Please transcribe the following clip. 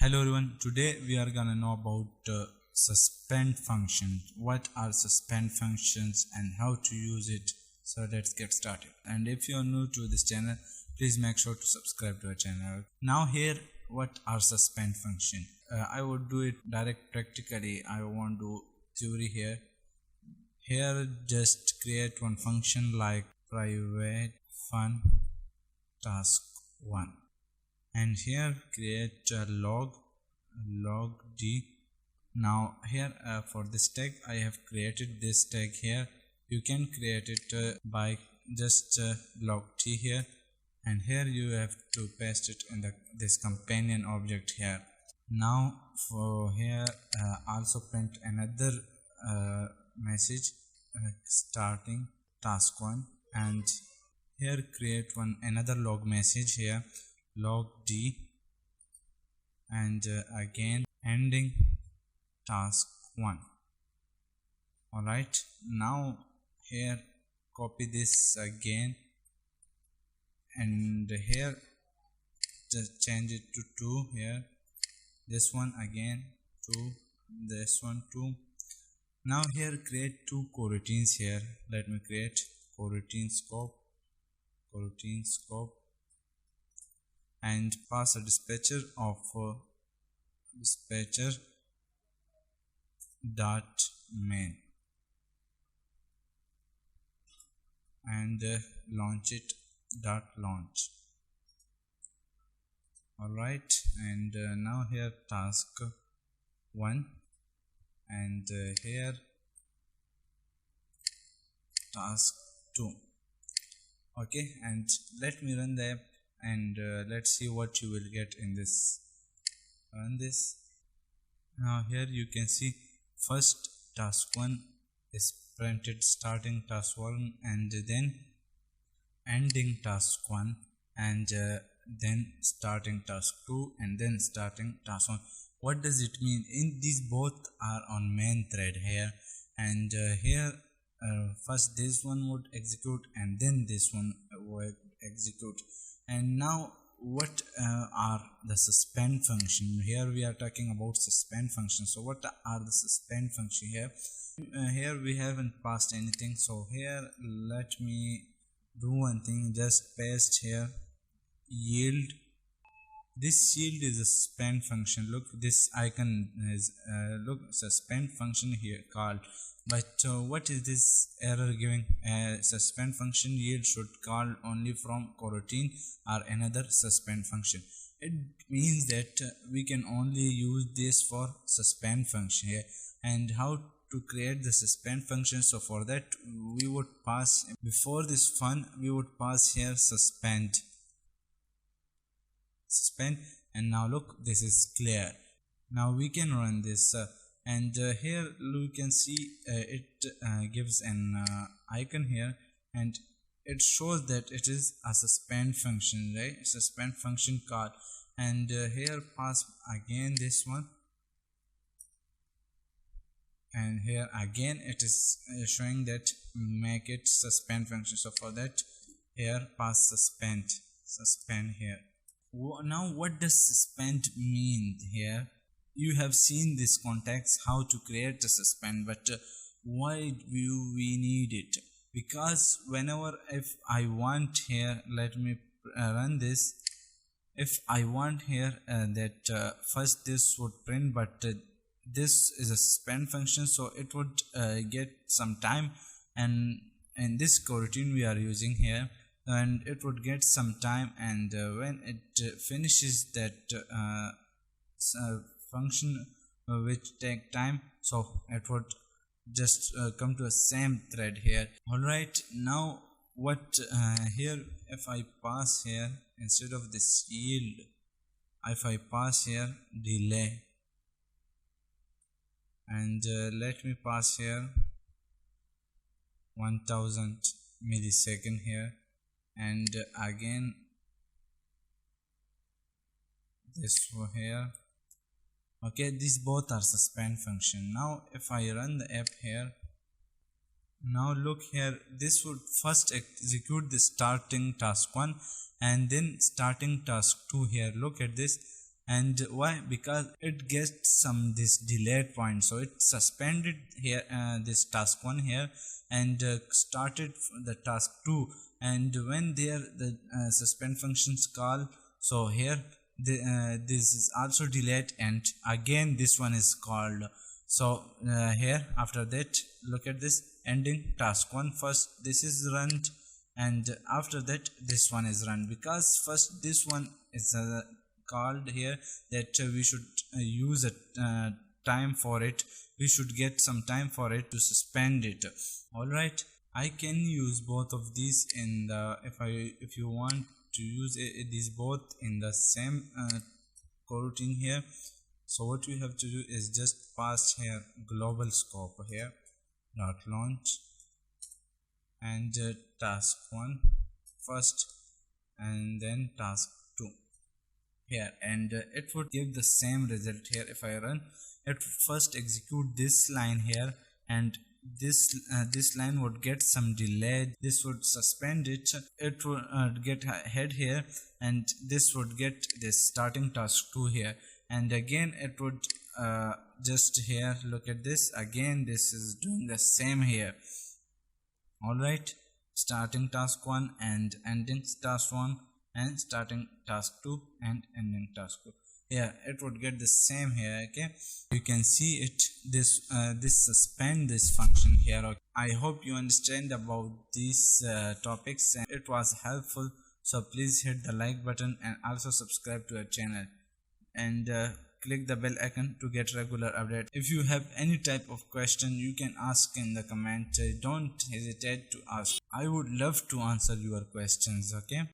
Hello everyone, today we are gonna know about suspend functions. What are suspend functions and how to use it? So let's get started. And if you are new to this channel, please make sure to subscribe to our channel. Now here, what are suspend function? I would do it direct practically. I won't do theory here. Here just create one function like private fun task 1. And here create a log d. Now here for this tag I have created this tag here. You can create it by just log t here, and here you have to paste it in this companion object here. Now for here also print another message starting task 1, and here create another log message here log d, and again ending task 1. Alright, now here copy this again, and here just change it to 2 here, this one again 2, this one 2. Now here create 2 coroutines here. Let me create coroutine scope and pass a dispatcher of dispatcher dot main, and launch it dot launch. Alright, and now here task 1, and here task 2. Okay, and let me run the app, and let's see what you will get in this. Run this. Now here you can see first task 1 is printed starting task 1, and then ending task 1, and then starting task 2, and then starting task 1. What does it mean? In these both are on main thread here, and here first this one would execute and then this one would execute. And now what are the suspend function? Here we are talking about suspend function. So what are the suspend function here? Here we haven't passed anything, so here let me do one thing. Just paste here yield. This yield is a suspend function. Look, this icon is look, suspend function here called. But what is this error giving? Suspend function yield should call only from coroutine or another suspend function. It means that we can only use this for suspend function here. And how to create the suspend function? So for that we would pass, before this fun we would pass here suspend, and now look, this is clear. Now we can run this. And here you can see it gives an icon here, and it shows that it is a suspend function, right? Suspend function call. And here pass again this one, and here again it is showing that make it suspend function. So for that here pass suspend here. Now what does suspend mean here? You have seen this context how to create a suspend, but why do we need it? Because whenever if I want here, let me run this. If I want here that first this would print, but this is a suspend function, so it would get some time, and in this coroutine we are using here, and it would get some time, and when it finishes that function which take time, so it would just come to a same thread here. Alright, now what here, if I pass here instead of this yield, if I pass here delay, and let me pass here 1000 millisecond here, and again this over here. Okay, these both are suspend function. Now if I run the app here, now look here, this would first execute the starting task 1 and then starting task 2 here. Look at this, And why? Because it gets some this delayed point, so it suspended here this task 1 here, and started the task 2, and when there the suspend functions call, so here this is also delayed, and again this one is called. So here after that, look at this ending task 1, first this is run, and after that this one is run, because first this one is called here, that we should use a time for it, we should get some time for it to suspend it. Alright, I can use both of these in the, if you want to use these both in the same coroutine here, so what we have to do is just pass here global scope here dot launch, and task 1 first, and then task 2 here, and it would give the same result here. If I run it, first execute this line here, and this line would get some delay, this would suspend it, it would get ahead here, and this would get this starting task 2 here, and again it would just here, look at this, again this is doing the same here. Alright, starting task 1 and ending task 1, and starting task 2 and ending task 2. Yeah, it would get the same here. Okay, you can see it, this this suspend this function here. Okay. I hope you understand about these topics and it was helpful, so please hit the like button and also subscribe to our channel, and click the bell icon to get regular update. If you have any type of question, you can ask in the comment. Don't hesitate to ask, I would love to answer your questions. Okay.